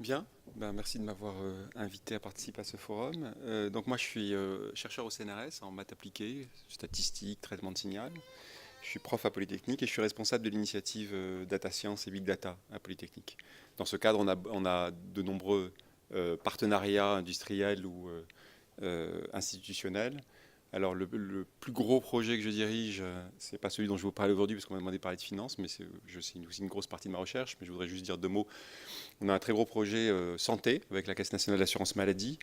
Bien, merci de m'avoir invité à participer à ce forum. Donc moi je suis chercheur au CNRS en maths appliquées, statistiques, traitement de signal. Je suis prof à Polytechnique et je suis responsable de l'initiative Data Science et Big Data à Polytechnique. Dans ce cadre, on a de nombreux partenariats industriels ou institutionnels. Alors le plus gros projet que je dirige, c'est pas celui dont je vais vous parler aujourd'hui parce qu'on m'a demandé de parler de finance, mais c'est aussi une grosse partie de ma recherche. Mais je voudrais juste dire deux mots. On a un très gros projet santé avec la Caisse nationale d'assurance maladie.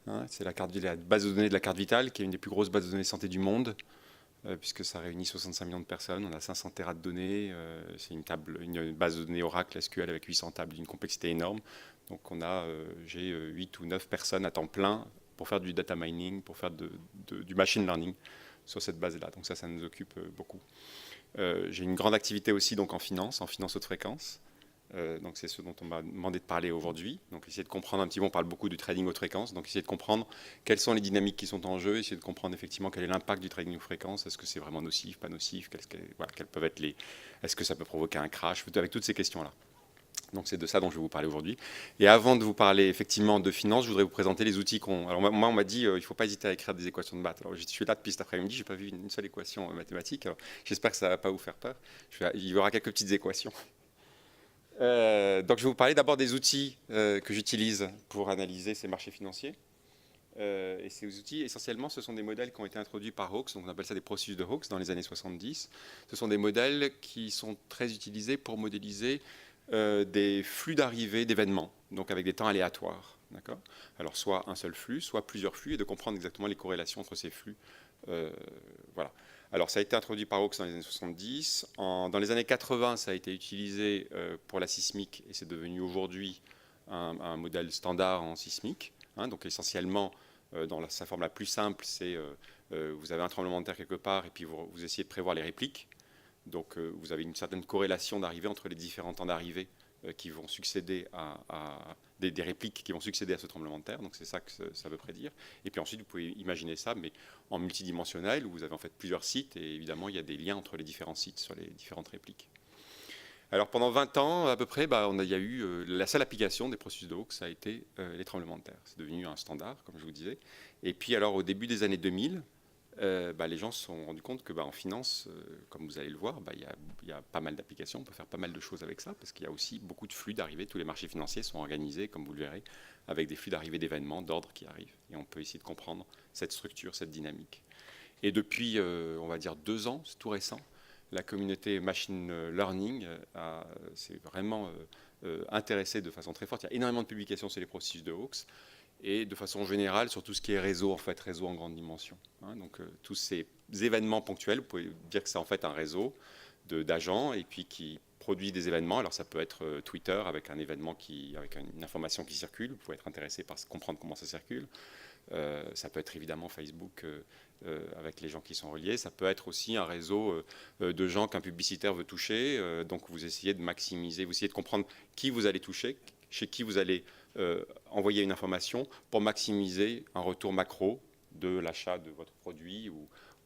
Hein, c'est la base de données de la carte vitale, qui est une des plus grosses bases de données santé du monde, puisque ça réunit 65 millions de personnes. On a 500 téras de données. C'est une base de données Oracle SQL avec 800 tables d'une complexité énorme. Donc j'ai 8 ou 9 personnes à temps plein pour faire du data mining, pour faire du machine learning sur cette base-là. Donc ça nous occupe beaucoup. J'ai une grande activité aussi donc en finance haute fréquence. Donc c'est ce dont on m'a demandé de parler aujourd'hui. Donc essayer de comprendre un petit peu, on parle beaucoup du trading haute fréquence, donc essayer de comprendre quelles sont les dynamiques qui sont en jeu, essayer de comprendre effectivement quel est l'impact du trading haute fréquence, est-ce que c'est vraiment nocif, pas nocif, quelles peuvent être est-ce que ça peut provoquer un crash, avec toutes ces questions-là. Donc c'est de ça dont je vais vous parler aujourd'hui. Et avant de vous parler effectivement de finance, je voudrais vous présenter les outils qu'on. Alors moi on m'a dit il ne faut pas hésiter à écrire des équations de maths. Alors je suis là depuis cet après-midi, j'ai pas vu une seule équation mathématique. Alors j'espère que ça va pas vous faire peur. Il y aura quelques petites équations. Donc je vais vous parler d'abord des outils que j'utilise pour analyser ces marchés financiers. Et ces outils, essentiellement, ce sont des modèles qui ont été introduits par Hawkes, donc on appelle ça des processus de Hawkes dans les années 70. Ce sont des modèles qui sont très utilisés pour modéliser des flux d'arrivée d'événements, donc avec des temps aléatoires. D'accord ? Alors soit un seul flux, soit plusieurs flux, et de comprendre exactement les corrélations entre ces flux. Voilà. Alors, ça a été introduit par Hawkes dans les années 70. Dans les années 80, ça a été utilisé pour la sismique et c'est devenu aujourd'hui un modèle standard en sismique. Hein, donc, essentiellement, dans sa forme la plus simple, c'est vous avez un tremblement de terre quelque part et puis vous essayez de prévoir les répliques. Donc, vous avez une certaine corrélation d'arrivée entre les différents temps d'arrivée qui vont succéder des répliques qui vont succéder à ce tremblement de terre. Donc c'est ça que ça veut prédire. Et puis ensuite, vous pouvez imaginer ça, mais en multidimensionnel, où vous avez en fait plusieurs sites, et évidemment, il y a des liens entre les différents sites sur les différentes répliques. Alors pendant 20 ans à peu près, il y a eu la seule application des processus de Hawkes, ça a été les tremblements de terre. C'est devenu un standard, comme je vous disais. Et puis alors au début des années 2000, les gens se sont rendus compte que en finance, comme vous allez le voir, il y a pas mal d'applications, on peut faire pas mal de choses avec ça, parce qu'il y a aussi beaucoup de flux d'arrivée. Tous les marchés financiers sont organisés, comme vous le verrez, avec des flux d'arrivée d'événements, d'ordres qui arrivent. Et on peut essayer de comprendre cette structure, cette dynamique. Et depuis, on va dire 2 ans, c'est tout récent, la communauté machine learning s'est vraiment intéressée de façon très forte. Il y a énormément de publications sur les processus de Hawkes, et de façon générale sur tout ce qui est réseau, en fait, réseau en grande dimension. Hein, donc tous ces événements ponctuels, vous pouvez dire que c'est en fait un réseau d'agents et puis qui produit des événements. Alors ça peut être Twitter avec un événement avec une information qui circule. Vous pouvez être intéressé par comprendre comment ça circule. Ça peut être évidemment Facebook avec les gens qui sont reliés. Ça peut être aussi un réseau de gens qu'un publicitaire veut toucher. Donc vous essayez de maximiser, vous essayez de comprendre qui vous allez toucher, chez qui vous allez envoyer une information pour maximiser un retour macro de l'achat de votre produit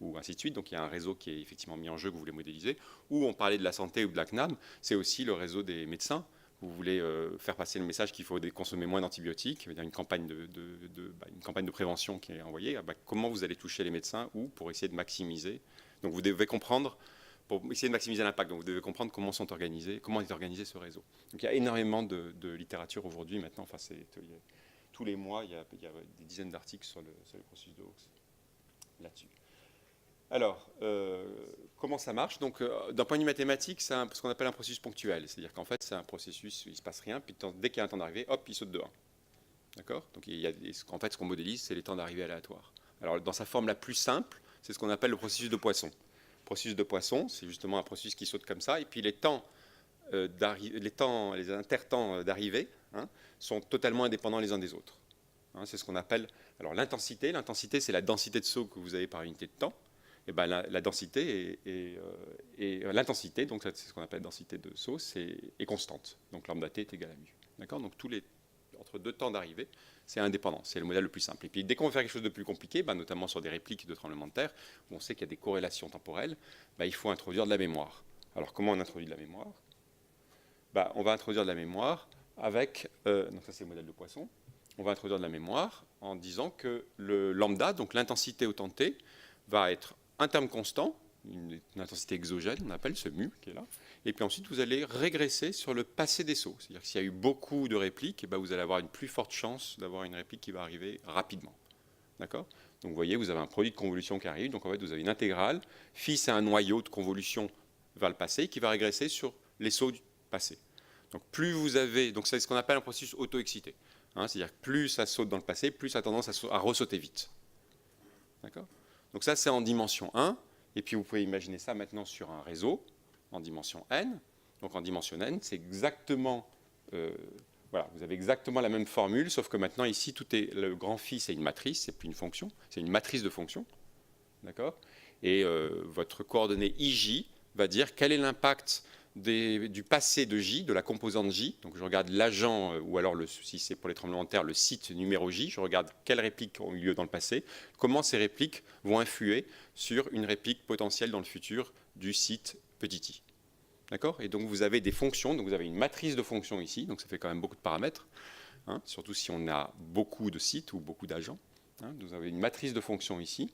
ou ainsi de suite. Donc il y a un réseau qui est effectivement mis en jeu que vous voulez modéliser. Ou on parlait de la santé ou de la CNAM, c'est aussi le réseau des médecins. Vous voulez faire passer le message qu'il faut consommer moins d'antibiotiques, il y a une campagne de prévention qui est envoyée. Comment vous allez toucher les médecins ou pour essayer de maximiser. Donc vous devez comprendre, pour essayer de maximiser l'impact, donc vous devez comprendre comment est organisé ce réseau. Donc il y a énormément de littérature aujourd'hui maintenant, tous les mois il y a des dizaines d'articles sur les processus de Hawkes là-dessus. Alors, comment ça marche? Donc, d'un point de vue mathématique, c'est ce qu'on appelle un processus ponctuel. C'est-à-dire qu'en fait, c'est un processus où il ne se passe rien, puis dès qu'il y a un temps d'arrivée, hop, il saute de 1. D'accord? Donc, en fait, ce qu'on modélise, c'est les temps d'arrivée aléatoires. Alors, dans sa forme la plus simple, c'est ce qu'on appelle le processus de Poisson. Le processus de Poisson, c'est justement un processus qui saute comme ça, et puis les intertemps d'arrivée sont totalement indépendants les uns des autres. Hein, c'est ce qu'on appelle alors l'intensité. L'intensité, c'est la densité de saut que vous avez par unité de temps. Et la densité et l'intensité, donc c'est ce qu'on appelle densité de saut, est constante. Donc lambda t est égal à mu. D'accord? Donc entre deux temps d'arrivée, c'est indépendant. C'est le modèle le plus simple. Et puis dès qu'on veut faire quelque chose de plus compliqué, notamment sur des répliques de tremblements de terre, où on sait qu'il y a des corrélations temporelles, il faut introduire de la mémoire. Alors comment on introduit de la mémoire? On va introduire de la mémoire avec, donc ça c'est le modèle de Poisson, on va introduire de la mémoire en disant que le lambda, donc l'intensité au temps t, va être un terme constant, une intensité exogène, on appelle ce mu qui est là, et puis ensuite vous allez régresser sur le passé des sauts. C'est-à-dire que s'il y a eu beaucoup de répliques, eh ben, vous allez avoir une plus forte chance d'avoir une réplique qui va arriver rapidement. D'accord ? Donc vous voyez, vous avez un produit de convolution qui arrive, donc en fait vous avez une intégrale, phi c'est un noyau de convolution vers le passé qui va régresser sur les sauts du passé. Donc plus vous avez, donc c'est ce qu'on appelle un processus auto-excité. C'est-à-dire que plus ça saute dans le passé, plus ça a tendance à ressauter vite. D'accord ? Donc ça c'est en dimension 1, et puis vous pouvez imaginer ça maintenant sur un réseau en dimension n. Donc en dimension n, c'est exactement, voilà, vous avez exactement la même formule, sauf que maintenant ici, tout est, le grand phi, c'est une matrice, c'est plus une fonction, c'est une matrice de fonctions, d'accord ? Et votre coordonnée ij va dire quel est l'impact du passé de j, de la composante j. Donc je regarde l'agent, ou alors si c'est pour les tremblements de terre, le site numéro j. Je regarde quelles répliques ont eu lieu dans le passé, comment ces répliques vont influer sur une réplique potentielle dans le futur du site petit i. D'accord ? Et donc vous avez des fonctions, donc vous avez une matrice de fonctions ici, donc ça fait quand même beaucoup de paramètres, surtout si on a beaucoup de sites ou beaucoup d'agents. Vous avez une matrice de fonctions ici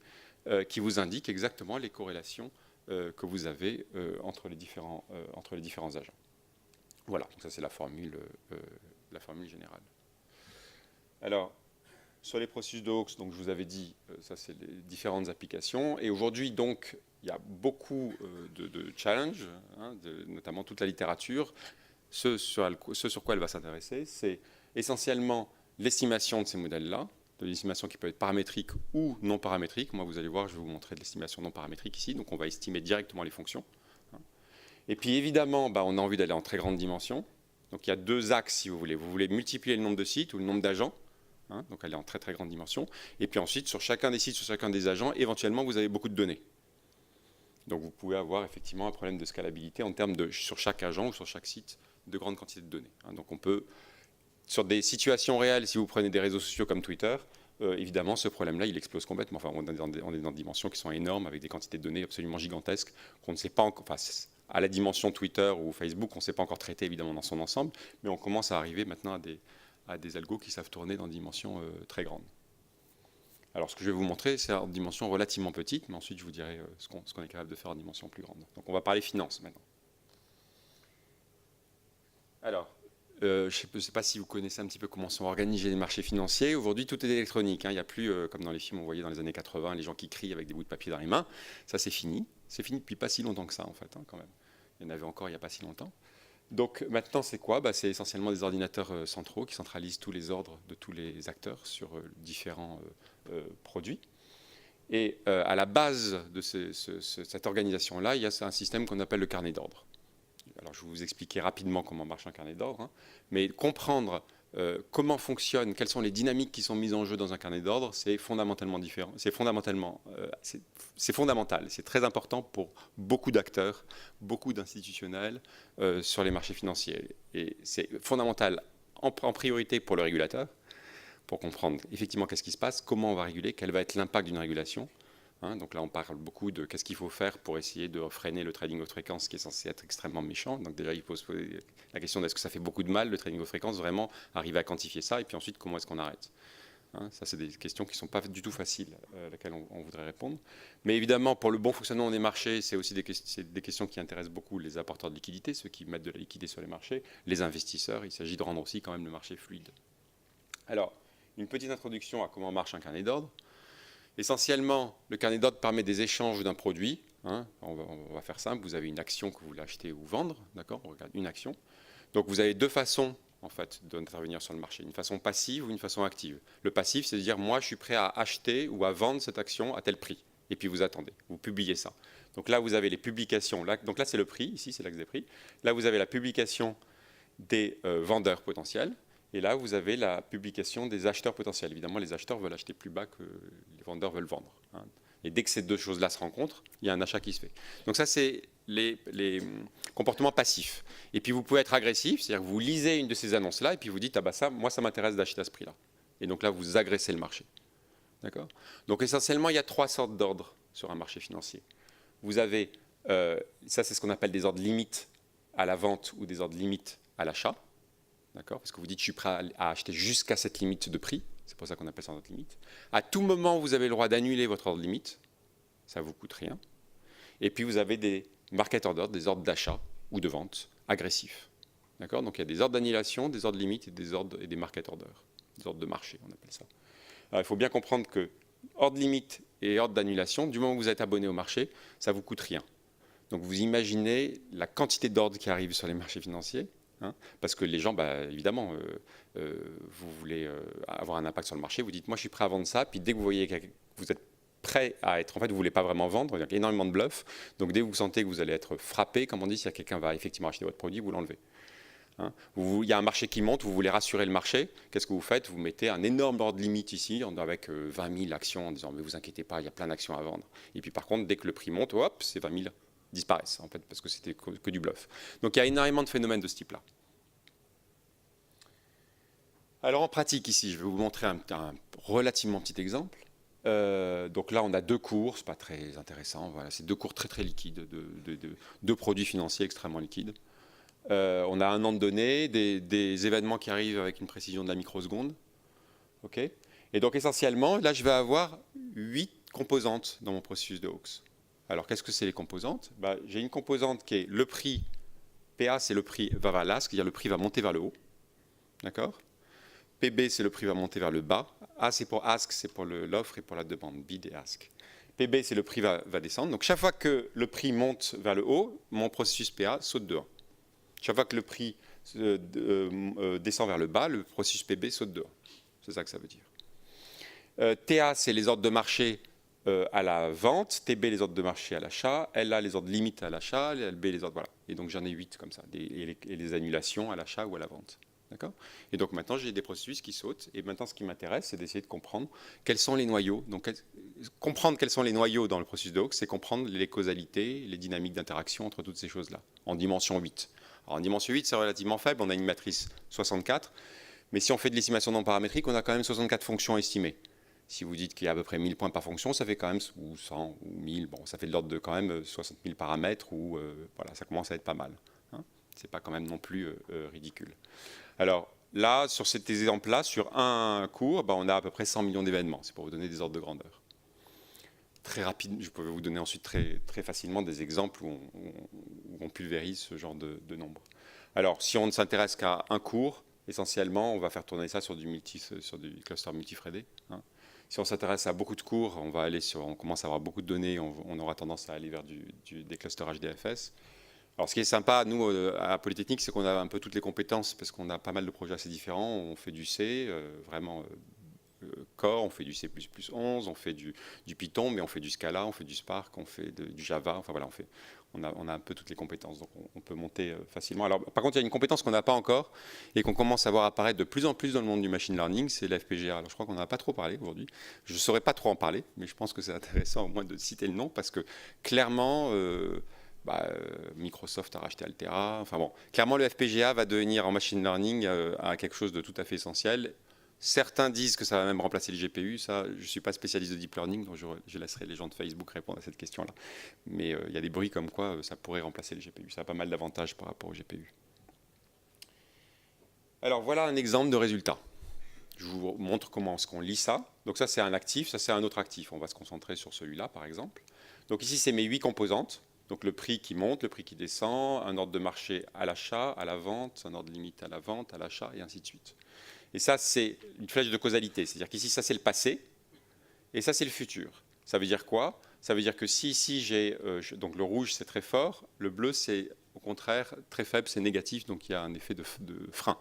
qui vous indique exactement les corrélations que vous avez entre les différents agents. Voilà, donc ça c'est la formule générale. Alors, sur les processus de Hawkes, donc je vous avais dit, ça c'est les différentes applications. Et aujourd'hui, donc, il y a beaucoup de challenges, notamment toute la littérature. Ce sur quoi elle va s'intéresser, c'est essentiellement l'estimation de ces modèles-là, de l'estimation qui peut être paramétrique ou non paramétrique. Moi, vous allez voir, je vais vous montrer de l'estimation non paramétrique ici. Donc, on va estimer directement les fonctions. Et puis, évidemment, on a envie d'aller en très grande dimension. Donc, il y a deux axes, si vous voulez. Vous voulez multiplier le nombre de sites ou le nombre d'agents. Donc, elle est en très, très grande dimension. Et puis ensuite, sur chacun des sites, sur chacun des agents, éventuellement, vous avez beaucoup de données. Donc, vous pouvez avoir effectivement un problème de scalabilité en termes de, sur chaque agent ou sur chaque site, de grandes quantités de données. Donc, on peut, sur des situations réelles, si vous prenez des réseaux sociaux comme Twitter, évidemment, ce problème-là, il explose complètement. Enfin, on est dans des dimensions qui sont énormes, avec des quantités de données absolument gigantesques, qu'on ne sait pas encore, enfin, à la dimension Twitter ou Facebook, on ne sait pas encore traiter, évidemment, dans son ensemble, mais on commence à arriver maintenant à des algos qui savent tourner dans des dimensions très grandes. Alors, ce que je vais vous montrer, c'est en dimension relativement petite, mais ensuite, je vous dirai ce qu'on est capable de faire en dimension plus grande. Donc, on va parler finance maintenant. Alors, je ne sais pas si vous connaissez un petit peu comment sont organisés les marchés financiers. Aujourd'hui, tout est électronique. Il n'y a plus, comme dans les films, on voyait dans les années 80, les gens qui crient avec des bouts de papier dans les mains. Ça, c'est fini. C'est fini depuis pas si longtemps que ça, en fait, quand même. Il y en avait encore il n'y a pas si longtemps. Donc maintenant, c'est quoi ? C'est essentiellement des ordinateurs centraux qui centralisent tous les ordres de tous les acteurs sur différents produits. Et à la base de cette organisation-là, il y a un système qu'on appelle le carnet d'ordre. Alors, je vais vous expliquer rapidement comment marche un carnet d'ordre, mais comprendre comment fonctionne, quelles sont les dynamiques qui sont mises en jeu dans un carnet d'ordre, c'est fondamentalement différent. C'est fondamental, c'est très important pour beaucoup d'acteurs, beaucoup d'institutionnels sur les marchés financiers. Et c'est fondamental en priorité pour le régulateur, pour comprendre effectivement qu'est-ce qui se passe, comment on va réguler, quel va être l'impact d'une régulation. Donc là, on parle beaucoup de qu'est-ce qu'il faut faire pour essayer de freiner le trading haute fréquence qui est censé être extrêmement méchant. Donc déjà, il faut se poser la question de est-ce que ça fait beaucoup de mal, le trading haute fréquence, vraiment arriver à quantifier ça, et puis ensuite, comment est-ce qu'on arrête ? Ça, c'est des questions qui ne sont pas du tout faciles à laquelle on voudrait répondre. Mais évidemment, pour le bon fonctionnement des marchés, c'est aussi des questions qui intéressent beaucoup les apporteurs de liquidités, ceux qui mettent de la liquidité sur les marchés, les investisseurs. Il s'agit de rendre aussi quand même le marché fluide. Alors, une petite introduction à comment marche un carnet d'ordre. Essentiellement, le carnet d'ordre permet des échanges d'un produit. On va faire simple. Vous avez une action que vous voulez acheter ou vendre. D'accord ? On regarde une action. Donc, vous avez deux façons en fait, d'intervenir sur le marché. Une façon passive ou une façon active. Le passif, c'est de dire, moi, je suis prêt à acheter ou à vendre cette action à tel prix. Et puis, vous attendez. Vous publiez ça. Donc là, vous avez les publications. Donc là, c'est le prix. Ici, c'est l'axe des prix. Là, vous avez la publication des vendeurs potentiels. Et là, vous avez la publication des acheteurs potentiels. Évidemment, les acheteurs veulent acheter plus bas que les vendeurs veulent vendre. Et dès que ces deux choses-là se rencontrent, il y a un achat qui se fait. Donc ça, c'est les comportements passifs. Et puis, vous pouvez être agressif, c'est-à-dire que vous lisez une de ces annonces-là et puis vous dites, ah bah ça, moi, ça m'intéresse d'acheter à ce prix-là. Et donc là, vous agressez le marché. D'accord ? Donc essentiellement, il y a trois sortes d'ordres sur un marché financier. Vous avez, ça c'est ce qu'on appelle des ordres limites à la vente ou des ordres limites à l'achat. d'accord? Parce que vous dites je suis prêt à acheter jusqu'à cette limite de prix, c'est pour ça qu'on appelle ça notre limite. À tout moment, vous avez le droit d'annuler votre ordre limite, ça ne vous coûte rien. Et puis vous avez des market orders, des ordres d'achat ou de vente agressifs. D'accord? Donc il y a des ordres d'annulation, des ordres limites et des market orders, des ordres de marché, on appelle ça. Alors, il faut bien comprendre que ordre limite et ordre d'annulation, du moment où vous êtes abonné au marché, ça ne vous coûte rien. Donc vous imaginez la quantité d'ordres qui arrivent sur les marchés financiers, hein, parce que les gens, évidemment, vous voulez avoir un impact sur le marché, vous dites moi je suis prêt à vendre ça, puis dès que vous voyez que vous êtes prêt à être, en fait vous ne voulez pas vraiment vendre, il y a énormément de bluff, donc dès que vous sentez que vous allez être frappé, comme on dit, si quelqu'un va effectivement acheter votre produit, vous l'enlevez. Hein. Il y a un marché qui monte, vous voulez rassurer le marché, qu'est-ce que vous faites? Vous mettez un énorme ordre limite ici, avec 20 000 actions, en disant mais vous inquiétez pas, il y a plein d'actions à vendre. Et puis par contre, dès que le prix monte, hop, ces 20 000 disparaissent, en fait, parce que c'était que du bluff. Donc il y a énormément de phénomènes de ce type-là. Alors en pratique ici, je vais vous montrer un relativement petit exemple. Donc là, on a deux cours, c'est pas très intéressant. Voilà, c'est deux cours très très liquides, deux produits financiers extrêmement liquides. On a un an de données, des événements qui arrivent avec une précision de la microseconde. Okay. Et donc essentiellement, là, je vais avoir 8 composantes dans mon processus de Hawkes. Alors qu'est-ce que c'est les composantes? J'ai une composante qui est le prix. PA, c'est le prix va vers l'ASK, c'est-à-dire le prix va monter vers le haut. D'accord? PB, c'est le prix va monter vers le bas. A, c'est pour ask, c'est pour l'offre et pour la demande, bid et ask. PB, c'est le prix va descendre. Donc, chaque fois que le prix monte vers le haut, mon processus PA saute de 1. Chaque fois que le prix descend vers le bas, le processus PB saute de 1. C'est ça que ça veut dire. TA, c'est les ordres de marché à la vente. TB, les ordres de marché à l'achat. LA, les ordres limites à l'achat. LB, les ordres, voilà. Et donc, j'en ai 8 comme ça. Et les annulations à l'achat ou à la vente. Et donc maintenant, j'ai des processus qui sautent. Et maintenant, ce qui m'intéresse, c'est d'essayer de comprendre quels sont les noyaux. Donc, comprendre quels sont les noyaux dans le processus de Hawkes, c'est comprendre les causalités, les dynamiques d'interaction entre toutes ces choses-là, en dimension 8. Alors, en dimension 8, c'est relativement faible. On a une matrice 64. Mais si on fait de l'estimation non paramétrique, on a quand même 64 fonctions estimées. Si vous dites qu'il y a à peu près 1000 points par fonction, ça fait quand même, ou 100, ou 1000, bon, ça fait de l'ordre de quand même 60 000 paramètres, ou voilà, ça commence à être pas mal. Hein. C'est pas quand même non plus ridicule. Alors là, sur cet exemple-là, sur un cours, on a à peu près 100 millions d'événements. C'est pour vous donner des ordres de grandeur. Très rapide, je peux vous donner ensuite très, très facilement des exemples où on pulvérise ce genre de nombre. Alors, si on ne s'intéresse qu'à un cours, essentiellement, on va faire tourner ça sur du cluster multithreadé. Hein. Si on s'intéresse à beaucoup de cours, on commence à avoir beaucoup de données, on aura tendance à aller vers des clusters HDFS. Alors, ce qui est sympa, nous, à Polytechnique, c'est qu'on a un peu toutes les compétences, parce qu'on a pas mal de projets assez différents. On fait du C, vraiment Core, on fait du C++11, on fait du Python, mais on fait du Scala, on fait du Spark, on fait du Java. Enfin, voilà, on a un peu toutes les compétences, donc on peut monter facilement. Alors, par contre, il y a une compétence qu'on n'a pas encore et qu'on commence à voir apparaître de plus en plus dans le monde du machine learning, c'est l'FPGA. Alors, je crois qu'on n'en a pas trop parlé aujourd'hui. Je ne saurais pas trop en parler, mais je pense que c'est intéressant au moins de citer le nom, parce que clairement... Microsoft a racheté Altera. Enfin bon, clairement, le FPGA va devenir en machine learning quelque chose de tout à fait essentiel. Certains disent que ça va même remplacer le GPU. Ça, je ne suis pas spécialiste de deep learning, donc je laisserai les gens de Facebook répondre à cette question-là. Mais il y a des bruits comme quoi ça pourrait remplacer le GPU. Ça a pas mal d'avantages par rapport au GPU. Alors voilà un exemple de résultat. Je vous montre comment est-ce qu'on lit ça. Donc ça, c'est un actif, ça, c'est un autre actif. On va se concentrer sur celui-là, par exemple. Donc ici, c'est mes 8 composantes. Donc le prix qui monte, le prix qui descend, un ordre de marché à l'achat, à la vente, un ordre limite à la vente, à l'achat, et ainsi de suite. Et ça, c'est une flèche de causalité. C'est-à-dire qu'ici, ça, c'est le passé, et ça, c'est le futur. Ça veut dire quoi? Ça veut dire que si ici, j'ai... donc le rouge, c'est très fort, le bleu, c'est au contraire très faible, c'est négatif, donc il y a un effet de frein.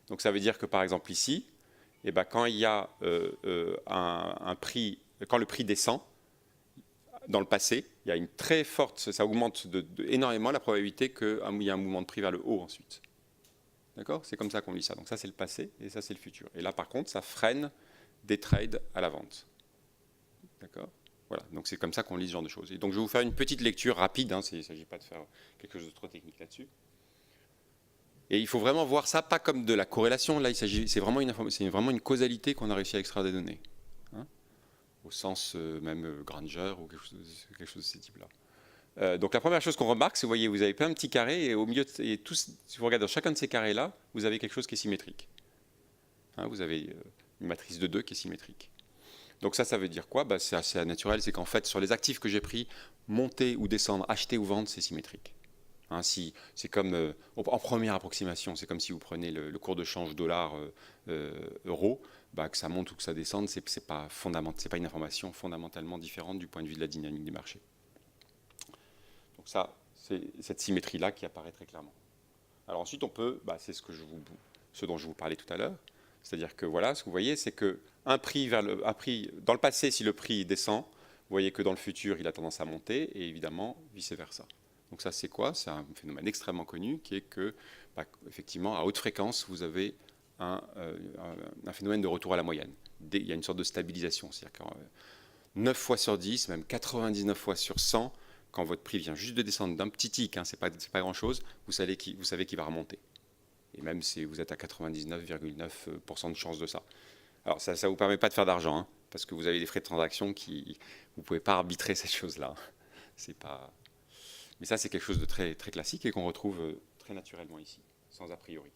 Donc ça veut dire que, par exemple, ici, quand il y a un prix... Quand le prix descend, dans le passé, il y a une très forte, ça augmente énormément la probabilité qu'il y ait un mouvement de prix vers le haut ensuite. D'accord? C'est comme ça qu'on lit ça. Donc ça, c'est le passé et ça, c'est le futur. Et là, par contre, ça freine des trades à la vente. D'accord? Voilà. Donc c'est comme ça qu'on lit ce genre de choses. Et donc je vais vous faire une petite lecture rapide. Hein, il ne s'agit pas de faire quelque chose de trop technique là-dessus. Et il faut vraiment voir ça pas comme de la corrélation. Là, c'est vraiment une causalité qu'on a réussi à extraire des données. Hein, au sens même Granger ou quelque chose de ce type-là. Donc la première chose qu'on remarque, c'est vous voyez, vous avez plein de petits carrés et au milieu, et tous, si vous regardez dans chacun de ces carrés-là, vous avez quelque chose qui est symétrique. Hein, vous avez une matrice de 2 qui est symétrique. Donc ça veut dire quoi? C'est assez naturel, c'est qu'en fait, sur les actifs que j'ai pris, monter ou descendre, acheter ou vendre, c'est symétrique. Hein, c'est comme, en première approximation, c'est comme si vous prenez le cours de change dollar-euro, que ça monte ou que ça descende, c'est pas une information fondamentalement différente du point de vue de la dynamique du marché. Donc ça, c'est cette symétrie-là qui apparaît très clairement. Alors ensuite, on peut, c'est ce dont je vous parlais tout à l'heure, c'est-à-dire que voilà, ce que vous voyez, c'est que un prix dans le passé, si le prix descend, vous voyez que dans le futur, il a tendance à monter, et évidemment, vice-versa. Donc ça, c'est quoi? C'est un phénomène extrêmement connu, qui est que, effectivement, à haute fréquence, vous avez un phénomène de retour à la moyenne. Il y a une sorte de stabilisation, c'est-à-dire que 9 fois sur 10, même 99 fois sur 100, quand votre prix vient juste de descendre d'un petit tic, hein, c'est pas grand-chose, vous savez qu'il va remonter. Et même si vous êtes à 99,9% de chance de ça. Alors ça ne vous permet pas de faire d'argent, hein, parce que vous avez des frais de transaction qui... Vous ne pouvez pas arbitrer cette chose-là. Mais ça, c'est quelque chose de très, très classique et qu'on retrouve très naturellement ici, sans a priori.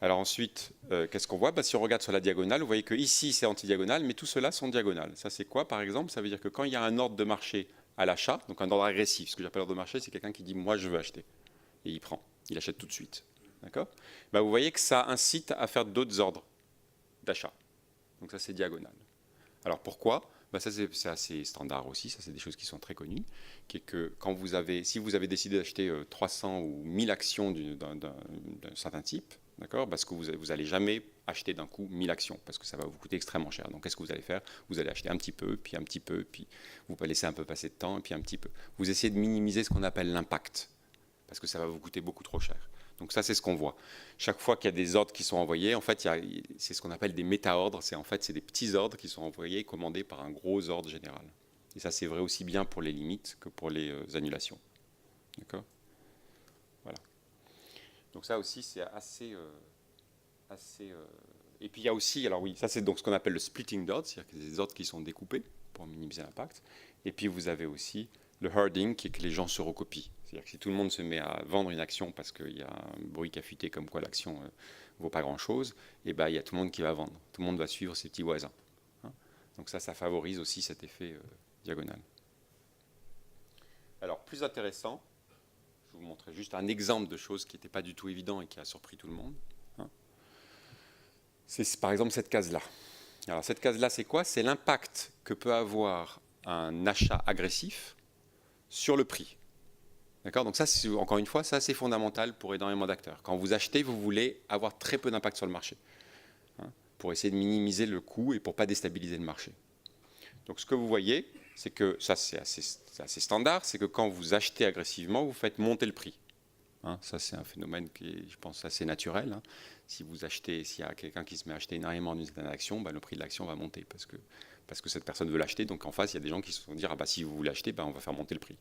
Alors ensuite, qu'est-ce qu'on voit? Si on regarde sur la diagonale, vous voyez que ici c'est antidiagonale, mais tout cela sont diagonales. Ça c'est quoi par exemple? Ça veut dire que quand il y a un ordre de marché à l'achat, donc un ordre agressif, ce que j'appelle ordre de marché, c'est quelqu'un qui dit moi je veux acheter, et il prend, il achète tout de suite. D'accord? Vous voyez que ça incite à faire d'autres ordres d'achat. Donc ça c'est diagonal. Alors pourquoi? Ça c'est assez standard aussi, ça c'est des choses qui sont très connues, qui est que si vous avez décidé d'acheter 300 ou 1000 actions d'un certain type, d'accord, parce que vous n'allez jamais acheter d'un coup 1000 actions, parce que ça va vous coûter extrêmement cher. Donc qu'est-ce que vous allez faire? Vous allez acheter un petit peu, puis vous pouvez laisser un peu passer de temps, et puis un petit peu. Vous essayez de minimiser ce qu'on appelle l'impact, parce que ça va vous coûter beaucoup trop cher. Donc ça, c'est ce qu'on voit. Chaque fois qu'il y a des ordres qui sont envoyés, en fait, c'est ce qu'on appelle des méta-ordres. C'est des petits ordres qui sont envoyés, commandés par un gros ordre général. Et ça, c'est vrai aussi bien pour les limites que pour les annulations. D'accord? Voilà. Donc ça aussi, c'est assez... Et puis il y a aussi, alors oui, ça c'est donc ce qu'on appelle le splitting d'ordre, c'est-à-dire que des ordres qui sont découpés pour minimiser l'impact. Et puis vous avez aussi le herding, qui est que les gens se recopient. C'est-à-dire que si tout le monde se met à vendre une action parce qu'il y a un bruit qui a fuité comme quoi l'action ne vaut pas grand-chose, et il y a tout le monde qui va vendre. Tout le monde va suivre ses petits voisins. Hein. Donc ça favorise aussi cet effet diagonal. Alors, plus intéressant, je vous montrerai juste un exemple de choses qui n'était pas du tout évident et qui a surpris tout le monde. Hein. C'est par exemple cette case-là. Alors cette case-là, c'est quoi? C'est l'impact que peut avoir un achat agressif sur le prix. D'accord? Donc ça, encore une fois, ça c'est fondamental pour énormément d'acteurs. Quand vous achetez, vous voulez avoir très peu d'impact sur le marché, hein, pour essayer de minimiser le coût et pour ne pas déstabiliser le marché. Donc ce que vous voyez, c'est que ça c'est assez standard, c'est que quand vous achetez agressivement, vous faites monter le prix. Hein, ça c'est un phénomène qui est, je pense, assez naturel. Hein. S'il y a quelqu'un qui se met à acheter énormément d'une certaine action, le prix de l'action va monter parce que cette personne veut l'acheter. Donc en face, il y a des gens qui se vont dire si vous voulez l'acheter, on va faire monter le prix.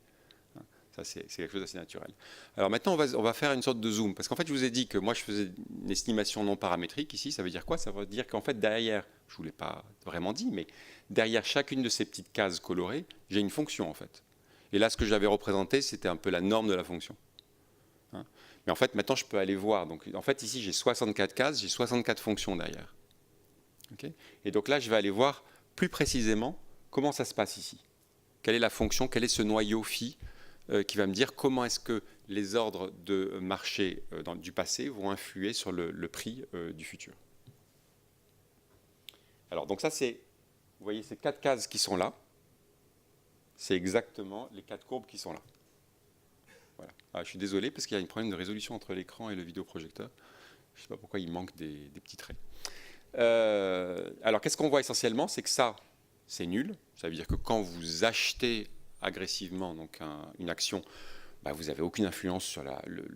Ça, c'est quelque chose d'assez naturel. Alors maintenant, on va faire une sorte de zoom. Parce qu'en fait, je vous ai dit que moi, je faisais une estimation non paramétrique ici. Ça veut dire quoi? Ça veut dire qu'en fait, derrière, je ne vous l'ai pas vraiment dit, mais derrière chacune de ces petites cases colorées, j'ai une fonction, en fait. Et là, ce que j'avais représenté, c'était un peu la norme de la fonction. Hein, mais en fait, maintenant, je peux aller voir. Donc, en fait, ici, j'ai 64 cases, j'ai 64 fonctions derrière. Okay, et donc là, je vais aller voir plus précisément comment ça se passe ici. Quelle est la fonction? Quel est ce noyau phi qui va me dire comment est-ce que les ordres de marché du passé vont influer sur le prix du futur. Alors, donc ça, vous voyez ces 4 cases qui sont là, c'est exactement les 4 courbes qui sont là. Voilà. Ah, je suis désolé parce qu'il y a un problème de résolution entre l'écran et le vidéoprojecteur. Je ne sais pas pourquoi il manque des petits traits. Alors, qu'est-ce qu'on voit essentiellement? C'est que ça, c'est nul. Ça veut dire que quand vous achetez agressivement donc une action, vous n'avez aucune influence sur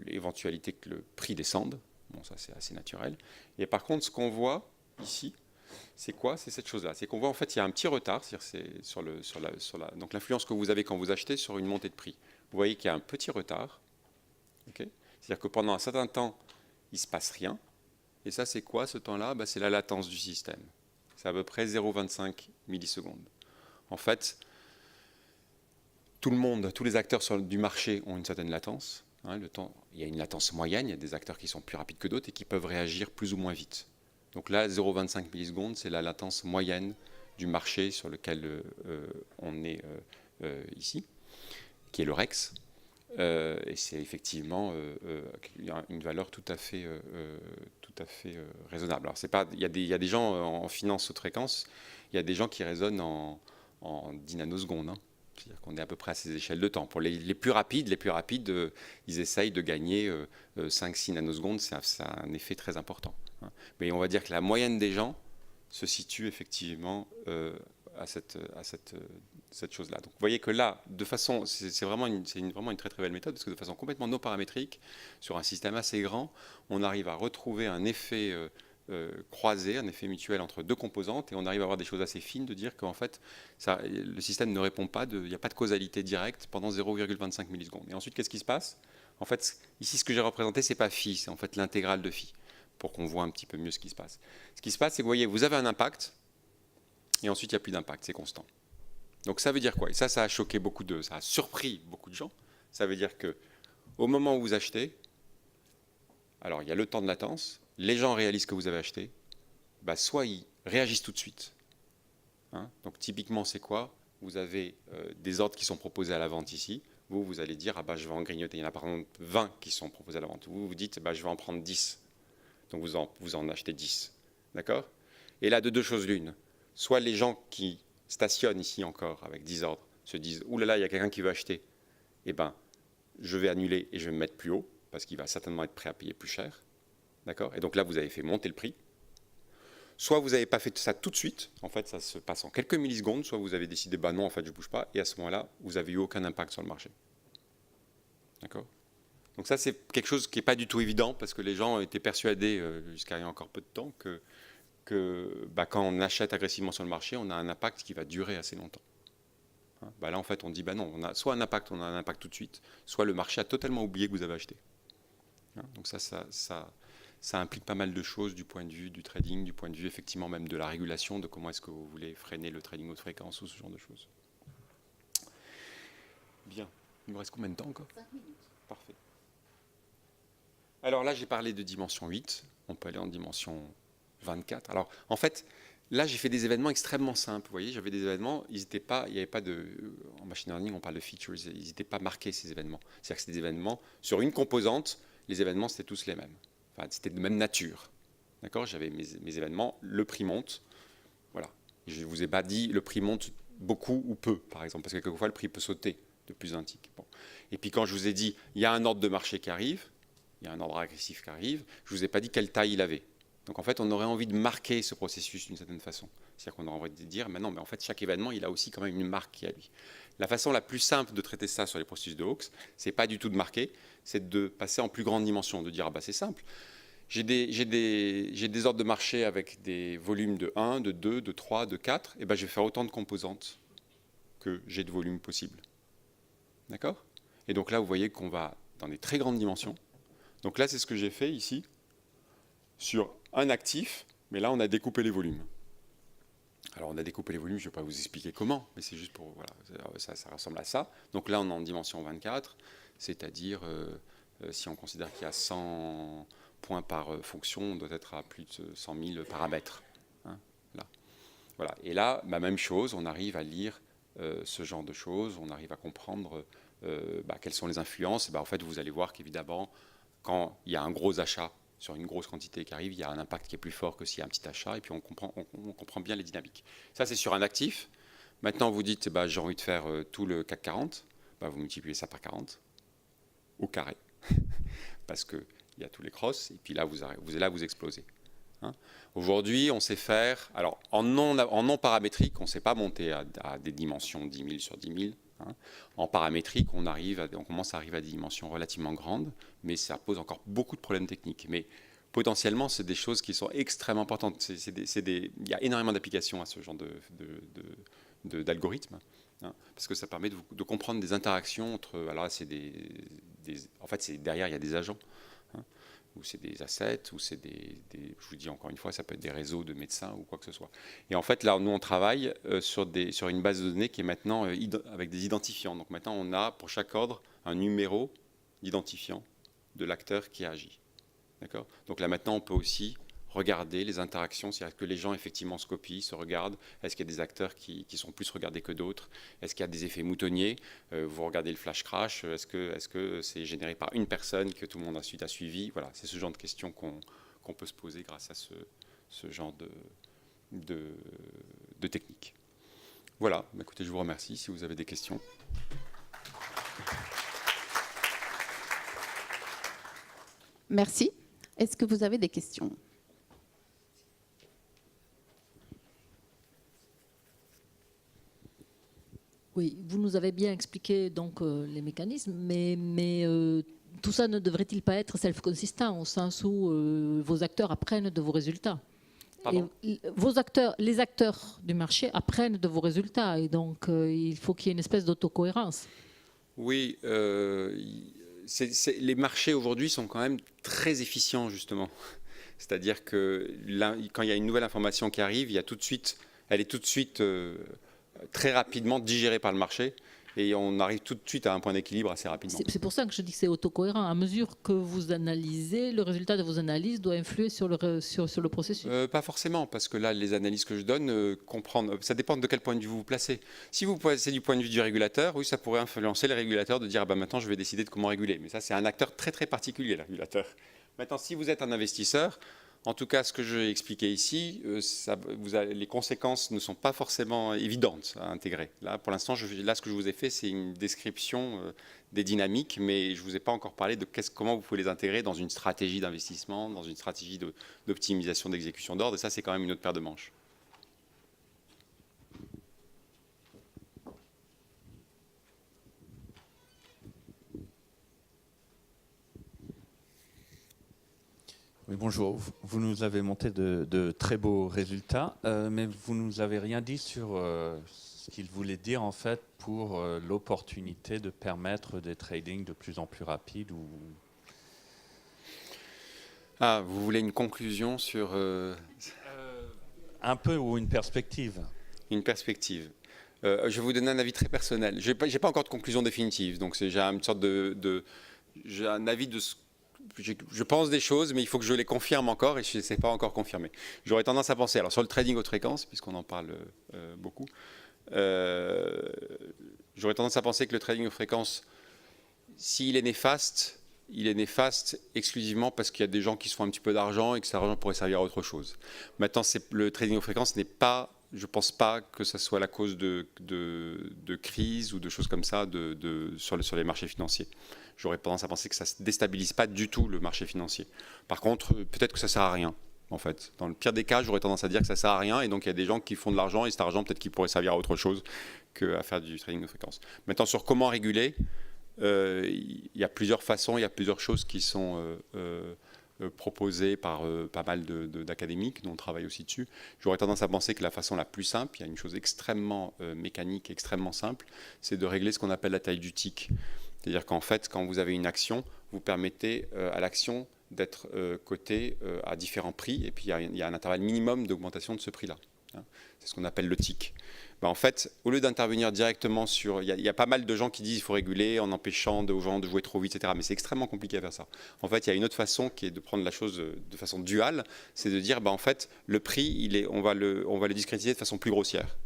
l'éventualité que le prix descende. Bon, ça c'est assez naturel. Et par contre, ce qu'on voit ici, c'est quoi? C'est cette chose-là. C'est qu'on voit en fait il y a un petit retard, c'est donc l'influence que vous avez quand vous achetez sur une montée de prix. Vous voyez qu'il y a un petit retard. Okay, c'est-à-dire que pendant un certain temps, il ne se passe rien. Et ça, c'est quoi ce temps-là? C'est la latence du système. C'est à peu près 0,25 millisecondes. En fait, tout le monde, tous les acteurs du marché ont une certaine latence. Hein, il y a une latence moyenne, il y a des acteurs qui sont plus rapides que d'autres et qui peuvent réagir plus ou moins vite. Donc là, 0,25 millisecondes, c'est la latence moyenne du marché sur lequel on est ici, qui est le REX. Et c'est effectivement une valeur tout à fait raisonnable. Alors, il y a des gens en finance haute fréquence, il y a des gens qui raisonnent en 10 nanosecondes. Hein. C'est-à-dire qu'on est à peu près à ces échelles de temps. Pour les plus rapides, ils essayent de gagner 5-6 nanosecondes. Ça a un effet très important. Hein. Mais on va dire que la moyenne des gens se situe effectivement à cette chose-là. Donc vous voyez que là, de façon, c'est vraiment une très très belle méthode, parce que de façon complètement non paramétrique, sur un système assez grand, on arrive à retrouver un effet croisé, un effet mutuel entre deux composantes, et on arrive à avoir des choses assez fines, de dire qu'en fait, le système ne répond pas, il n'y a pas de causalité directe pendant 0,25 millisecondes. Et ensuite, qu'est-ce qui se passe? En fait, ici, ce que j'ai représenté, c'est pas phi, c'est en fait l'intégrale de phi, pour qu'on voit un petit peu mieux ce qui se passe. Ce qui se passe, c'est que vous voyez, vous avez un impact, et ensuite, il n'y a plus d'impact, c'est constant. Donc ça veut dire quoi? Et ça a choqué ça a surpris beaucoup de gens. Ça veut dire que au moment où vous achetez, alors il y a le temps de latence, les gens réalisent que vous avez acheté, soit ils réagissent tout de suite. Hein, donc typiquement, c'est quoi? Vous avez des ordres qui sont proposés à la vente ici. Vous allez dire, je vais en grignoter. Il y en a par exemple 20 qui sont proposés à la vente. Vous dites, je vais en prendre 10. Donc vous en achetez 10. D'accord? Et là, de deux choses l'une. Soit les gens qui stationnent ici encore avec 10 ordres se disent, ouh là là, il y a quelqu'un qui veut acheter. Eh bien, je vais annuler et je vais me mettre plus haut, parce qu'il va certainement être prêt à payer plus cher. D'accord? Et donc là, vous avez fait monter le prix. Soit vous n'avez pas fait ça tout de suite, en fait, ça se passe en quelques millisecondes, soit vous avez décidé, non, en fait, je ne bouge pas, et à ce moment-là, vous n'avez eu aucun impact sur le marché. D'accord? Donc ça, c'est quelque chose qui n'est pas du tout évident, parce que les gens étaient persuadés, jusqu'à il y a encore peu de temps, que quand on achète agressivement sur le marché, on a un impact qui va durer assez longtemps. Hein, là, en fait, on dit, non, on a soit un impact, on a un impact tout de suite, soit le marché a totalement oublié que vous avez acheté. Hein, donc ça implique pas mal de choses du point de vue du trading, du point de vue effectivement même de la régulation, de comment est-ce que vous voulez freiner le trading haute fréquence ou ce genre de choses. Bien. Il me reste combien de temps encore? 5 minutes. Parfait. Alors là, j'ai parlé de dimension 8. On peut aller en dimension 24. Alors, en fait, là, j'ai fait des événements extrêmement simples. Vous voyez, j'avais des événements, il n'y avait pas de... En machine learning, on parle de features, ils n'étaient pas marqués, ces événements. C'est-à-dire que c'était des événements, sur une composante, les événements, c'était tous les mêmes. Enfin, c'était de même nature. D'accord? J'avais mes événements, le prix monte. Voilà. Je ne vous ai pas dit le prix monte beaucoup ou peu, par exemple, parce que quelquefois, le prix peut sauter de plus d'un tick. Bon. Et puis, quand je vous ai dit, il y a un ordre de marché qui arrive, il y a un ordre agressif qui arrive, je ne vous ai pas dit quelle taille il avait. Donc en fait, on aurait envie de marquer ce processus d'une certaine façon. C'est-à-dire qu'on aurait envie de dire, mais non, mais en fait, chaque événement, il a aussi quand même une marque qui est à lui. La façon la plus simple de traiter ça sur les processus de Hawkes, c'est pas du tout de marquer, c'est de passer en plus grande dimension, de dire, c'est simple. J'ai des ordres de marché avec des volumes de 1, de 2, de 3, de 4, et je vais faire autant de composantes que j'ai de volumes possibles. D'accord? Et donc là, vous voyez qu'on va dans des très grandes dimensions. Donc là, c'est ce que j'ai fait ici, sur un actif, mais là, on a découpé les volumes. Alors, on a découpé les volumes, je ne vais pas vous expliquer comment, mais c'est juste pour... Voilà, ça ressemble à ça. Donc là, on est en dimension 24, c'est-à-dire, si on considère qu'il y a 100 points par fonction, on doit être à plus de 100 000 paramètres. Hein, là. Voilà. Et là, même chose, on arrive à lire ce genre de choses, on arrive à comprendre quelles sont les influences. En fait, vous allez voir qu'évidemment, quand il y a un gros achat sur une grosse quantité qui arrive, il y a un impact qui est plus fort que s'il y a un petit achat, et puis on comprend bien les dynamiques. Ça, c'est sur un actif. Maintenant, vous dites, j'ai envie de faire tout le CAC 40, vous multipliez ça par 40, au carré, parce qu'il y a tous les crosses, et puis là, vous explosez. Hein. Aujourd'hui, on sait faire, alors en non paramétrique, on ne sait pas monter à des dimensions 10 000 sur 10 000. Hein. En paramétrique, on commence à arriver à des dimensions relativement grandes, mais ça pose encore beaucoup de problèmes techniques. Mais potentiellement, c'est des choses qui sont extrêmement importantes. Il y a énormément d'applications à ce genre d'algorithmes, hein, parce que ça permet de comprendre des interactions entre... Alors là, en fait, derrière, il y a des agents. Hein. ou c'est des assets, ou c'est je vous dis encore une fois, ça peut être des réseaux de médecins ou quoi que ce soit. Et en fait, là, nous, on travaille sur une base de données qui est maintenant avec des identifiants. Donc maintenant, on a pour chaque ordre un numéro d'identifiant de l'acteur qui agit. D'accord ? Donc là, maintenant, on peut aussi regarder les interactions, c'est-à-dire que les gens effectivement se copient, se regardent. Est-ce qu'il y a des acteurs qui sont plus regardés que d'autres? Est-ce qu'il y a des effets moutonniers? Vous regardez le flash crash, est-ce que c'est généré par une personne que tout le monde ensuite a suivi? Voilà, c'est ce genre de questions qu'on peut se poser grâce à ce genre de technique. Voilà, écoutez, je vous remercie si vous avez des questions. Merci. Est-ce que vous avez des questions? Oui, vous nous avez bien expliqué donc les mécanismes, mais tout ça ne devrait-il pas être self-consistent au sens où vos acteurs apprennent de vos résultats? Et les acteurs du marché apprennent de vos résultats et donc il faut qu'il y ait une espèce d'autocohérence. Oui, les marchés aujourd'hui sont quand même très efficients justement. C'est-à-dire que là, quand il y a une nouvelle information qui arrive, elle est tout de suite très rapidement digérée par le marché et on arrive tout de suite à un point d'équilibre assez rapidement. C'est pour ça que je dis que c'est autocohérent. À mesure que vous analysez, le résultat de vos analyses doit influer sur le processus. Pas forcément, parce que là, les analyses que je donne, ça dépend de quel point de vue vous vous placez. Si vous placez du point de vue du régulateur, oui, ça pourrait influencer le régulateur de dire maintenant je vais décider de comment réguler. Mais ça, c'est un acteur très très particulier, le régulateur. Maintenant, si vous êtes un investisseur, en tout cas, ce que j'ai expliqué ici, les conséquences ne sont pas forcément évidentes à intégrer. Là, pour l'instant, ce que je vous ai fait, c'est une description des dynamiques, mais je ne vous ai pas encore parlé de comment vous pouvez les intégrer dans une stratégie d'investissement, dans une stratégie d'optimisation d'exécution d'ordre. Et ça, c'est quand même une autre paire de manches. Oui, bonjour. Vous nous avez montré de très beaux résultats, mais vous ne nous avez rien dit sur ce qu'il voulait dire en fait pour l'opportunité de permettre des tradings de plus en plus rapides ou... Ah, vous voulez une conclusion sur... Un peu ou une perspective. Une perspective. Je vais vous donner un avis très personnel. Je n'ai pas encore de conclusion définitive, donc j'ai une sorte j'ai un avis de ce... Je pense des choses, mais il faut que je les confirme encore et je ne sais pas encore confirmer. J'aurais tendance à penser, alors sur le trading haute fréquence, puisqu'on en parle beaucoup, j'aurais tendance à penser que le trading haute fréquence, s'il est néfaste, il est néfaste exclusivement parce qu'il y a des gens qui se font un petit peu d'argent et que cet argent pourrait servir à autre chose. Maintenant, le trading haute fréquence n'est pas, je ne pense pas que ça soit la cause de crise ou de choses comme ça sur les marchés financiers. J'aurais tendance à penser que ça ne déstabilise pas du tout le marché financier. Par contre, peut-être que ça ne sert à rien, en fait. Dans le pire des cas, j'aurais tendance à dire que ça ne sert à rien, et donc il y a des gens qui font de l'argent, et cet argent, peut-être qu'il pourrait servir à autre chose qu'à faire du trading de fréquence. Maintenant, sur comment réguler, il y a plusieurs façons, il y a plusieurs choses qui sont proposées par pas mal d'académiques, dont on travaille aussi dessus. J'aurais tendance à penser que la façon la plus simple, il y a une chose extrêmement mécanique, extrêmement simple, c'est de régler ce qu'on appelle la taille du tick. C'est-à-dire qu'en fait, quand vous avez une action, vous permettez à l'action d'être cotée à différents prix, et puis il y a un intervalle minimum d'augmentation de ce prix-là. C'est ce qu'on appelle le tick. En fait, au lieu d'intervenir directement sur... Il y a pas mal de gens qui disent qu'il faut réguler en empêchant aux gens de jouer trop vite, etc. Mais c'est extrêmement compliqué à faire ça. En fait, il y a une autre façon qui est de prendre la chose de façon duale, c'est de dire, en fait, le prix, on va le discrétiser de façon plus grossière.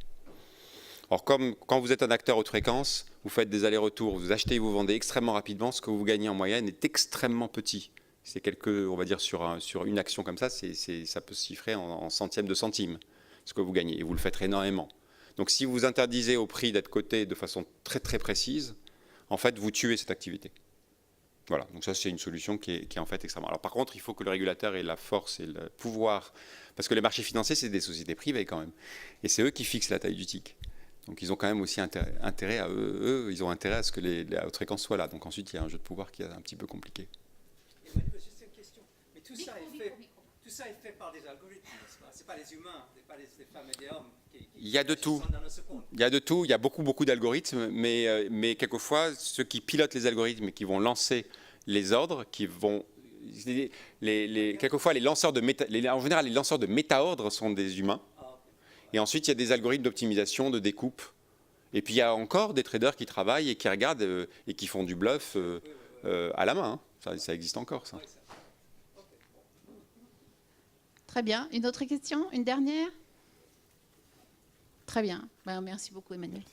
Or, quand vous êtes un acteur haute fréquence, vous faites des allers-retours, vous achetez et vous vendez extrêmement rapidement, ce que vous gagnez en moyenne est extrêmement petit. C'est on va dire, sur une action comme ça, ça peut se chiffrer en centièmes de centimes, ce que vous gagnez, et vous le faites énormément. Donc, si vous interdisez au prix d'être coté de façon très très précise, en fait, vous tuez cette activité. Voilà, donc ça, c'est une solution qui est en fait extrêmement... Alors, par contre, il faut que le régulateur ait la force et le pouvoir, parce que les marchés financiers, c'est des sociétés privées quand même, et c'est eux qui fixent la taille du tick. Donc ils ont quand même aussi intérêt à ils ont intérêt à ce que la haute fréquence soit là. Donc ensuite, il y a un jeu de pouvoir qui est un petit peu compliqué. Juste une question. Mais tout ça est fait par des algorithmes, n'est-ce pas? Ce n'est pas les humains, ce n'est pas les femmes et des hommes il y a de tout. Il y a de tout. Il y a beaucoup d'algorithmes, mais quelquefois, ceux qui pilotent les algorithmes et qui vont lancer les ordres, qui vont quelquefois, les lanceurs de en général, les lanceurs de méta-ordres sont des humains. Et ensuite, il y a des algorithmes d'optimisation, de découpe. Et puis, il y a encore des traders qui travaillent et qui regardent et qui font du bluff à la main. Hein. Ça existe encore, ça. Très bien. Une autre question? Une dernière? Très bien. Ben, merci beaucoup, Emmanuel.